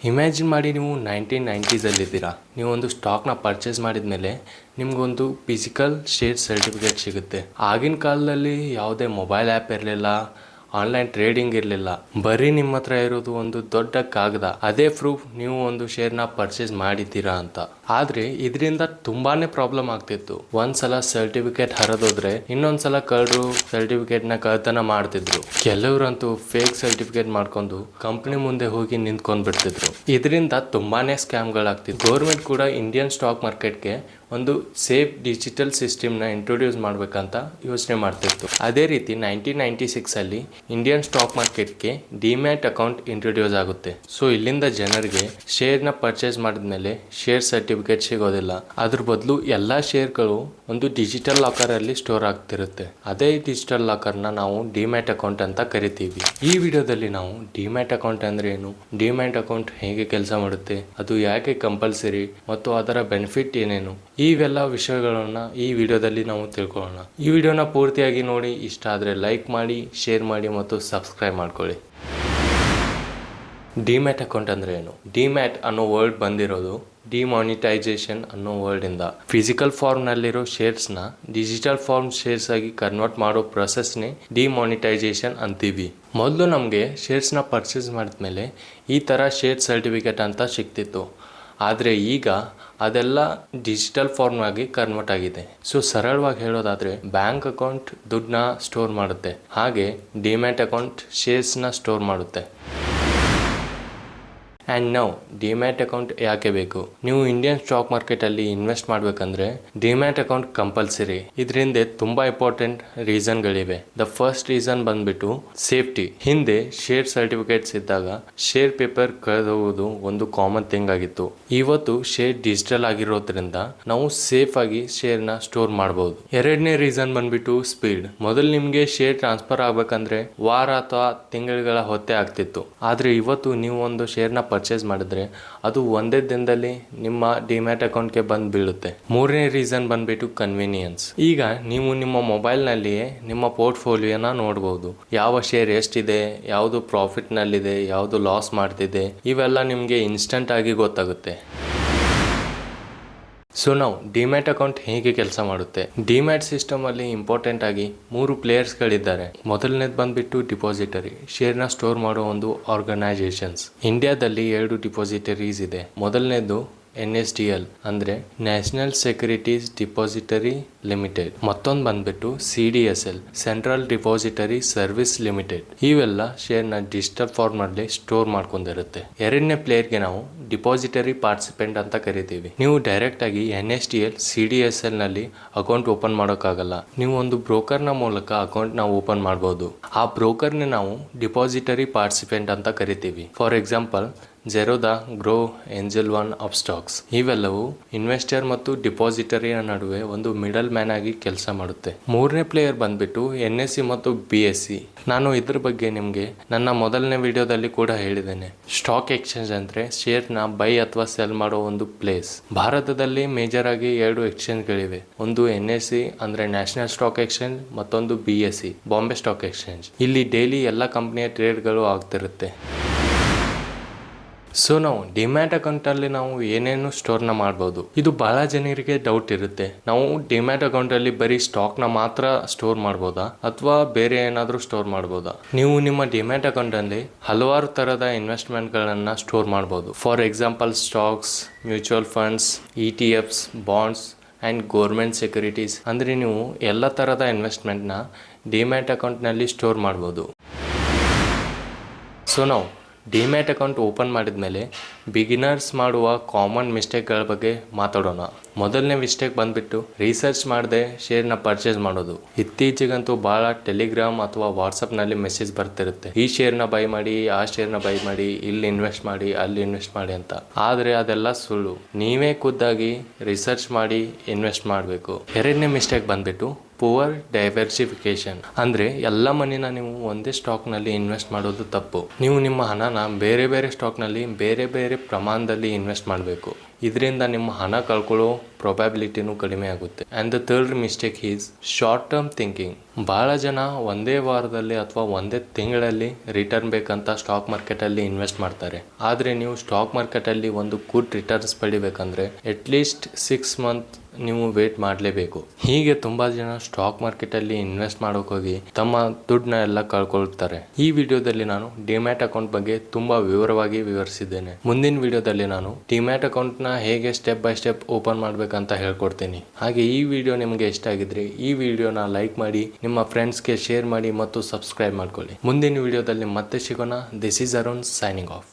Imagine ಮಾಡಿ ನೀವು 1990ಸಲ್ಲಿದ್ದೀರಾ. ನೀವು ಒಂದು ಸ್ಟಾಕ್ನ ಪರ್ಚೇಸ್ ಮಾಡಿದ ಮೇಲೆ ನಿಮಗೊಂದು ಫಿಸಿಕಲ್ ಶೇರ್ ಸರ್ಟಿಫಿಕೇಟ್ ಸಿಗುತ್ತೆ. ಆಗಿನ ಕಾಲದಲ್ಲಿ ಯಾವುದೇ ಮೊಬೈಲ್ ಆ್ಯಪ್ ಇರಲಿಲ್ಲ, ಆನ್ಲೈನ್ ಟ್ರೇಡಿಂಗ್ ಇರಲಿಲ್ಲ. ಬರೀ ನಿಮ್ಮ ಹತ್ರ ಇರೋದು ಒಂದು ದೊಡ್ಡ ಕಾಗದ. ಅದೇ ಪ್ರೂಫ್ ನೀವು ಒಂದು ಶೇರ್ನ ಪರ್ಚೇಸ್ ಮಾಡಿದ್ದೀರಾ ಅಂತ. ಆದರೆ ಇದರಿಂದ ತುಂಬಾನೇ ಪ್ರಾಬ್ಲಮ್ ಆಗ್ತಿತ್ತು. ಒಂದ್ಸಲ ಸರ್ಟಿಫಿಕೇಟ್ ಹರಿದೋದ್ರೆ ಇನ್ನೊಂದ್ಸಲ ಕಳ್ಳರು ಸರ್ಟಿಫಿಕೇಟ್ನ ಕಳ್ತನ ಮಾಡ್ತಿದ್ರು. ಕೆಲವರಂತೂ ಫೇಕ್ ಸರ್ಟಿಫಿಕೇಟ್ ಮಾಡ್ಕೊಂಡು ಕಂಪ್ನಿ ಮುಂದೆ ಹೋಗಿ ನಿಂತ್ಕೊಂಡ್ ಬಿಡ್ತಿದ್ರು. ಇದರಿಂದ ತುಂಬಾನೇ ಸ್ಕ್ಯಾಮ್ಗಳಾಗ್ತಿತ್ತು. ಗೌರ್ಮೆಂಟ್ ಕೂಡ ಇಂಡಿಯನ್ ಸ್ಟಾಕ್ ಮಾರ್ಕೆಟ್ಗೆ ಒಂದು ಸೇಫ್ ಡಿಜಿಟಲ್ ಸಿಸ್ಟಮ್ನ ಇಂಟ್ರೊಡ್ಯೂಸ್ ಮಾಡಬೇಕಂತ ಯೋಚನೆ ಮಾಡ್ತಿತ್ತು. ಅದೇ ರೀತಿ 1996 ಇಂಡಿಯನ್ ಸ್ಟಾಕ್ ಮಾರ್ಕೆಟ್ಗೆ ಡಿಮ್ಯಾಟ್ ಅಕೌಂಟ್ ಇಂಟ್ರೊಡ್ಯೂಸ್ ಆಗುತ್ತೆ. ಸೊ ಇಲ್ಲಿಂದ ಜನರಿಗೆ ಶೇರ್ನ ಪರ್ಚೇಸ್ ಮಾಡಿದ್ಮೇಲೆ ಶೇರ್ ಸರ್ಟಿಫಿಕೇಟ್ ಸಿಗೋದಿಲ್ಲ. ಅದ್ರ ಬದಲು ಎಲ್ಲ ಶೇರ್ಗಳು ಒಂದು ಡಿಜಿಟಲ್ ಲಾಕರ್ ಅಲ್ಲಿ ಸ್ಟೋರ್ ಆಗ್ತಿರುತ್ತೆ. ಅದೇ ಡಿಜಿಟಲ್ ಲಾಕರ್ನ ನಾವು ಡಿಮ್ಯಾಟ್ ಅಕೌಂಟ್ ಅಂತ ಕರಿತೀವಿ. ಈ ವಿಡಿಯೋದಲ್ಲಿ ನಾವು ಡಿಮ್ಯಾಟ್ ಅಕೌಂಟ್ ಅಂದ್ರೆ ಏನು, ಡಿಮ್ಯಾಟ್ ಅಕೌಂಟ್ ಹೇಗೆ ಕೆಲಸ ಮಾಡುತ್ತೆ, ಅದು ಯಾಕೆ ಕಂಪಲ್ಸರಿ ಮತ್ತು ಅದರ ಬೆನಿಫಿಟ್ ಏನೇನು, ಇವೆಲ್ಲ ವಿಷಯಗಳನ್ನ ಈ ವಿಡಿಯೋದಲ್ಲಿ ನಾವು ತಿಳ್ಕೊಳ್ಳೋಣ. ಈ ವಿಡಿಯೋನ ಪೂರ್ತಿಯಾಗಿ ನೋಡಿ. ಇಷ್ಟ ಆದರೆ ಲೈಕ್ ಮಾಡಿ, ಶೇರ್ ಮಾಡಿ ಮತ್ತು ಸಬ್ಸ್ಕ್ರೈಬ್ ಮಾಡ್ಕೊಳ್ಳಿ. ಡಿಮ್ಯಾಟ್ ಅಕೌಂಟ್ ಅಂದ್ರೆ ಏನು? ಡಿಮ್ಯಾಟ್ ಅನ್ನೋ ವರ್ಡ್ ಬಂದಿರೋದು ಡಿಮಾನಿಟೈಸೇಷನ್ ಅನ್ನೋ ವರ್ಡ್ ಇಂದ. ಫಿಸಿಕಲ್ ಫಾರ್ಮ್ ನಲ್ಲಿರೋ ಶೇರ್ಸ್ ನ ಡಿಜಿಟಲ್ ಫಾರ್ಮ್ ಶೇರ್ಸ್ ಆಗಿ ಕನ್ವರ್ಟ್ ಮಾಡೋ ಪ್ರೊಸೆಸ್ನೇ ಡಿಮಾನಿಟೈಸೇಷನ್ ಅಂತೀವಿ. ಮೊದಲು ನಮಗೆ ಶೇರ್ಸ್ ನ ಪರ್ಚೇಸ್ ಮಾಡಿದ್ಮೇಲೆ ಈ ತರ ಶೇರ್ ಸರ್ಟಿಫಿಕೇಟ್ ಅಂತ ಸಿಕ್ತಿತ್ತು. ಆದರೆ ಈಗ ಅದೆಲ್ಲ ಡಿಜಿಟಲ್ ಫಾರ್ಮ್ ಆಗಿ ಕನ್ವರ್ಟ್ ಆಗಿದೆ. ಸೊ ಸರಳವಾಗಿ ಹೇಳೋದಾದ್ರೆ ಬ್ಯಾಂಕ್ ಅಕೌಂಟ್ ದುಡ್ಡನ್ನ ಸ್ಟೋರ್ ಮಾಡುತ್ತೆ, ಹಾಗೆ ಡಿಮ್ಯಾಟ್ ಅಕೌಂಟ್ ಶೇರ್ಸ್ನ ಸ್ಟೋರ್ ಮಾಡುತ್ತೆ. ಆ್ಯಂಡ್ ನಾವು ಡಿಮ್ಯಾಟ್ ಅಕೌಂಟ್ ಯಾಕೆ ಬೇಕು? ನೀವು ಇಂಡಿಯನ್ ಸ್ಟಾಕ್ ಮಾರ್ಕೆಟಲ್ಲಿ ಇನ್ವೆಸ್ಟ್ ಮಾಡಬೇಕಂದ್ರೆ ಡಿಮ್ಯಾಟ್ ಅಕೌಂಟ್ ಕಂಪಲ್ಸರಿ. ಇದರಿಂದ ತುಂಬಾ ಇಂಪಾರ್ಟೆಂಟ್ ರೀಸನ್ಗಳಿವೆ. ದ ಫಸ್ಟ್ ರೀಸನ್ ಬಂದ್ಬಿಟ್ಟು ಸೇಫ್ಟಿ. ಹಿಂದೆ ಶೇರ್ ಸರ್ಟಿಫಿಕೇಟ್ಸ್ ಇದ್ದಾಗ ಶೇರ್ ಪೇಪರ್ ಕಳೆದೋಗುವುದು ಒಂದು ಕಾಮನ್ ಥಿಂಗ್ ಆಗಿತ್ತು. ಇವತ್ತು ಶೇರ್ ಡಿಜಿಟಲ್ ಆಗಿರೋದ್ರಿಂದ ನಾವು ಸೇಫ್ ಆಗಿ ಶೇರ್ನ ಸ್ಟೋರ್ ಮಾಡಬಹುದು. ಎರಡನೇ ರೀಸನ್ ಬಂದ್ಬಿಟ್ಟು ಸ್ಪೀಡ್. ಮೊದಲು ನಿಮಗೆ ಶೇರ್ ಟ್ರಾನ್ಸ್ಫರ್ ಆಗ್ಬೇಕಂದ್ರೆ ವಾರ ಅಥವಾ ತಿಂಗಳುಗಳ ಹೊತ್ತೆ ಆಗ್ತಿತ್ತು. ಆದ್ರೆ ಇವತ್ತು ನೀವು ಒಂದು ಶೇರ್ನ ಪರ್ಚೇಸ್ ಮಾಡಿದ್ರೆ ಅದು ಒಂದೇ ದಿನದಲ್ಲಿ ನಿಮ್ಮ ಡಿಮ್ಯಾಟ್ ಅಕೌಂಟ್ಗೆ ಬಂದು ಬೀಳುತ್ತೆ. ಮೂರನೇ ರೀಸನ್ ಬಂದ್ಬಿಟ್ಟು ಕನ್ವೀನಿಯನ್ಸ್. ಈಗ ನೀವು ನಿಮ್ಮ ಮೊಬೈಲ್ ನಲ್ಲಿಯೇ ನಿಮ್ಮ ಪೋರ್ಟ್ಫೋಲಿಯೋನ ನೋಡಬಹುದು. ಯಾವ ಶೇರ್ ಎಷ್ಟಿದೆ, ಯಾವುದು ಪ್ರಾಫಿಟ್ ನಲ್ಲಿದೆ, ಯಾವುದು ಲಾಸ್ ಮಾಡ್ತಿದೆ, ಇವೆಲ್ಲ ನಿಮಗೆ ಇನ್ಸ್ಟಂಟ್ ಆಗಿ ಗೊತ್ತಾಗುತ್ತೆ. ಸೊ ನಾವು ಡಿಮ್ಯಾಟ್ ಅಕೌಂಟ್ ಹೇಗೆ ಕೆಲಸ ಮಾಡುತ್ತೆ? ಡಿಮ್ಯಾಟ್ ಸಿಸ್ಟಮ್ ಅಲ್ಲಿ ಇಂಪಾರ್ಟೆಂಟ್ ಆಗಿ 3 ಪ್ಲೇಯರ್ಸ್ ಗಳಿದ್ದಾರೆ. ಮೊದಲನೇದು ಬಂದ್ಬಿಟ್ಟು ಡಿಪಾಸಿಟರಿ, ಶೇರ್ನ ಸ್ಟೋರ್ ಮಾಡೋ ಒಂದು ಆರ್ಗನೈಸೇಷನ್ಸ್. ಇಂಡಿಯಾದಲ್ಲಿ 2 ಡಿಪಾಸಿಟರೀಸ್ ಇದೆ. ಮೊದಲನೇದು NSDL ಅಂದ್ರೆ ನ್ಯಾಷನಲ್ ಸೆಕ್ಯೂರಿಟೀಸ್ ಡಿಪಾಸಿಟರಿ ಲಿಮಿಟೆಡ್. ಮತ್ತೊಂದು ಬಂದ್ಬಿಟ್ಟು CDSL central depository service limited. ಇವೆಲ್ಲ ಶೇರ್ನ ಡಿಜಿಟಲ್ ಫಾರ್ಮ್ ಅಲ್ಲಿ ಸ್ಟೋರ್ ಮಾಡ್ಕೊಂಡಿರುತ್ತೆ. ಎರಡನೇ ಪ್ಲೇಯರ್ಗೆ ನಾವು ಡಿಪಾಸಿಟರಿ ಪಾರ್ಟಿಸಿಪೆಂಟ್ ಅಂತ ಕರಿತೀವಿ. ನೀವು ಡೈರೆಕ್ಟ್ ಆಗಿ NSDL CDSL ನಲ್ಲಿ ಅಕೌಂಟ್ ಓಪನ್ ಮಾಡೋಕ್ಕಾಗಲ್ಲ. ನೀವು ಒಂದು ಬ್ರೋಕರ್ ನ ಮೂಲಕ ಅಕೌಂಟ್ ನ ಓಪನ್ ಮಾಡಬಹುದು. ಆ ಬ್ರೋಕರ್ ನ ನಾವು ಡಿಪಾಸಿಟರಿ ಪಾರ್ಟಿಸಿಪೆಂಟ್ ಅಂತ ಕರಿತೀವಿ. For example Zerodha, Groww, Angel One, Upstox ಇವೆಲ್ಲವೂ ಇನ್ವೆಸ್ಟರ್ ಮತ್ತು ಡಿಪಾಸಿಟರಿಯ ನಡುವೆ ಒಂದು ಮಿಡಲ್ ಮ್ಯಾನ್ ಆಗಿ ಕೆಲಸ ಮಾಡುತ್ತೆ. ಮೂರನೇ ಪ್ಲೇಯರ್ ಬಂದ್ಬಿಟ್ಟು NSE ಮತ್ತು BSE. ನಾನು ಇದ್ರ ಬಗ್ಗೆ ನಿಮಗೆ ನನ್ನ ಮೊದಲನೇ ವಿಡಿಯೋದಲ್ಲಿ ಕೂಡ ಹೇಳಿದ್ದೇನೆ. ಸ್ಟಾಕ್ ಎಕ್ಸ್ಚೇಂಜ್ ಅಂದ್ರೆ ಶೇರ್ನ ಬೈ ಅಥವಾ ಸೆಲ್ ಮಾಡೋ ಒಂದು ಪ್ಲೇಸ್. ಭಾರತದಲ್ಲಿ ಮೇಜರ್ ಆಗಿ 2 ಎಕ್ಸ್ಚೇಂಜ್ಗಳಿವೆ. ಒಂದು NSE ಅಂದ್ರೆ ನ್ಯಾಷನಲ್ ಸ್ಟಾಕ್ ಎಕ್ಸ್ಚೇಂಜ್, ಮತ್ತೊಂದು BSE ಬಾಂಬೆ ಸ್ಟಾಕ್ ಎಕ್ಸ್ಚೇಂಜ್. ಇಲ್ಲಿ ಡೈಲಿ ಎಲ್ಲ ಕಂಪನಿಯ ಟ್ರೇಡ್ಗಳು ಆಗ್ತಿರುತ್ತೆ. ಸೊ ನಾವು ಡಿಮ್ಯಾಟ್ ಅಕೌಂಟ್ ಅಲ್ಲಿ ನಾವು ಏನೇನು ಸ್ಟೋರ್ನ ಮಾಡಬಹುದು? ಇದು ಬಹಳ ಜನರಿಗೆ ಡೌಟ್ ಇರುತ್ತೆ. ನಾವು ಡಿಮ್ಯಾಟ್ ಅಕೌಂಟ್ ಅಲ್ಲಿ ಬರೀ ಸ್ಟಾಕ್ ನ ಮಾತ್ರ ಸ್ಟೋರ್ ಮಾಡಬಹುದಾ ಅಥವಾ ಬೇರೆ ಏನಾದ್ರೂ ಸ್ಟೋರ್ ಮಾಡಬಹುದಾ? ನೀವು ನಿಮ್ಮ ಡಿಮ್ಯಾಟ್ ಅಕೌಂಟ್ ಅಲ್ಲಿ ಹಲವಾರು ತರದ ಇನ್ವೆಸ್ಟ್ಮೆಂಟ್ ಗಳನ್ನ ಸ್ಟೋರ್ ಮಾಡಬಹುದು. For example stocks, mutual funds, ETFs, bonds and government securities. ಅಂದ್ರೆ ನೀವು ಎಲ್ಲ ತರದ ಇನ್ವೆಸ್ಟ್ಮೆಂಟ್ ನ ಡಿಮ್ಯಾಟ್ ಅಕೌಂಟ್ ನಲ್ಲಿ ಸ್ಟೋರ್ ಮಾಡಬಹುದು. ಸೊ ನಾವು ಡಿಮ್ಯಾಟ್ ಅಕೌಂಟ್ ಓಪನ್ ಮಾಡಿದ್ಮೇಲೆ ಬಿಗಿನರ್ಸ್ ಮಾಡುವ ಕಾಮನ್ ಮಿಸ್ಟೇಕ್ಗಳ ಬಗ್ಗೆ ಮಾತಾಡೋಣ. ಮೊದಲನೇ ಮಿಸ್ಟೇಕ್ ಬಂದ್ಬಿಟ್ಟು ರಿಸರ್ಚ್ ಮಾಡದೆ ಶೇರ್ನ ಪರ್ಚೇಸ್ ಮಾಡೋದು. ಇತ್ತೀಚೆಗಂತೂ ಬಹಳ ಟೆಲಿಗ್ರಾಮ್ ಅಥವಾ ವಾಟ್ಸಪ್ ನಲ್ಲಿ ಮೆಸೇಜ್ ಬರ್ತಿರುತ್ತೆ, ಈ ಶೇರ್ನ ಬೈ ಮಾಡಿ, ಆ ಶೇರ್ನ ಬೈ ಮಾಡಿ, ಇಲ್ಲಿ ಇನ್ವೆಸ್ಟ್ ಮಾಡಿ, ಅಲ್ಲಿ ಇನ್ವೆಸ್ಟ್ ಮಾಡಿ ಅಂತ. ಆದ್ರೆ ಅದೆಲ್ಲ ಸುಳ್ಳು. ನೀವೇ ಖುದ್ದಾಗಿ ರಿಸರ್ಚ್ ಮಾಡಿ ಇನ್ವೆಸ್ಟ್ ಮಾಡಬೇಕು. ಎರಡನೇ ಮಿಸ್ಟೇಕ್ ಬಂದ್ಬಿಟ್ಟು ಪುವರ್ ಡೈವರ್ಸಿಫಿಕೇಶನ್. ಅಂದ್ರೆ ಎಲ್ಲ ಮನಿನ ನೀವು ಒಂದೇ ಸ್ಟಾಕ್ ನಲ್ಲಿ ಇನ್ವೆಸ್ಟ್ ಮಾಡೋದು ತಪ್ಪು. ನೀವು ನಿಮ್ಮ ಹಣನ ಬೇರೆ ಬೇರೆ ಸ್ಟಾಕ್ ನಲ್ಲಿ ಬೇರೆ ಬೇರೆ ಪ್ರಮಾಣದಲ್ಲಿ ಇನ್ವೆಸ್ಟ್ ಮಾಡಬೇಕು. ಇದರಿಂದ ನಿಮ್ಮ ಹಣ ಕಳ್ಕೊಳ್ಳೋ ಪ್ರೊಬ್ಯಾಬಿಲಿಟಿನೂ ಕಡಿಮೆ ಆಗುತ್ತೆ. And the third mistake is short term thinking. ಭಾಳ ಜನ ಒಂದೇ ವಾರದಲ್ಲಿ ಅಥವಾ ಒಂದೇ ತಿಂಗಳಲ್ಲಿ ರಿಟರ್ನ್ ಬೇಕಂತ ಸ್ಟಾಕ್ ಮಾರ್ಕೆಟಲ್ಲಿ ಇನ್ವೆಸ್ಟ್ ಮಾಡ್ತಾರೆ. ಆದರೆ ನೀವು ಸ್ಟಾಕ್ ಮಾರ್ಕೆಟಲ್ಲಿ ಒಂದು ಗುಡ್ ರಿಟರ್ನ್ಸ್ ಪಡಿಬೇಕಂದ್ರೆ ಅಟ್ಲೀಸ್ಟ್ 6 ಮಂತ್ ನೀವು ವೇಟ್ ಮಾಡಲೇಬೇಕು. ಹೀಗೆ ತುಂಬಾ ಜನ ಸ್ಟಾಕ್ ಮಾರ್ಕೆಟಲ್ಲಿ ಇನ್ವೆಸ್ಟ್ ಮಾಡೋಕೆ ಹೋಗಿ ತಮ್ಮ ದುಡ್ಡನ್ನ ಎಲ್ಲ ಕಳ್ಕೊಳ್ತಾರೆ. ಈ ವಿಡಿಯೋದಲ್ಲಿ ನಾನು ಡಿಮ್ಯಾಟ್ ಅಕೌಂಟ್ ಬಗ್ಗೆ ತುಂಬಾ ವಿವರವಾಗಿ ವಿವರಿಸಿದ್ದೇನೆ. ಮುಂದಿನ ವಿಡಿಯೋದಲ್ಲಿ ನಾನು ಡಿಮ್ಯಾಟ್ ಅಕೌಂಟ್ನ ಹೇಗೆ ಸ್ಟೆಪ್ ಬೈ ಸ್ಟೆಪ್ ಓಪನ್ ಮಾಡ್ಬೇಕಂತ ಹೇಳ್ಕೊಡ್ತೀನಿ. ಹಾಗೆ ಈ ವಿಡಿಯೋ ನಿಮಗೆ ಇಷ್ಟ ಆಗಿದ್ರೆ ಈ ವಿಡಿಯೋನ ಲೈಕ್ ಮಾಡಿ, ನಿಮ್ಮ ಫ್ರೆಂಡ್ಸ್ಗೆ ಶೇರ್ ಮಾಡಿ ಮತ್ತು ಸಬ್ಸ್ಕ್ರೈಬ್ ಮಾಡ್ಕೊಳ್ಳಿ. ಮುಂದಿನ ವಿಡಿಯೋದಲ್ಲಿ ಮತ್ತೆ ಸಿಗೋಣ. This is Arun signing off.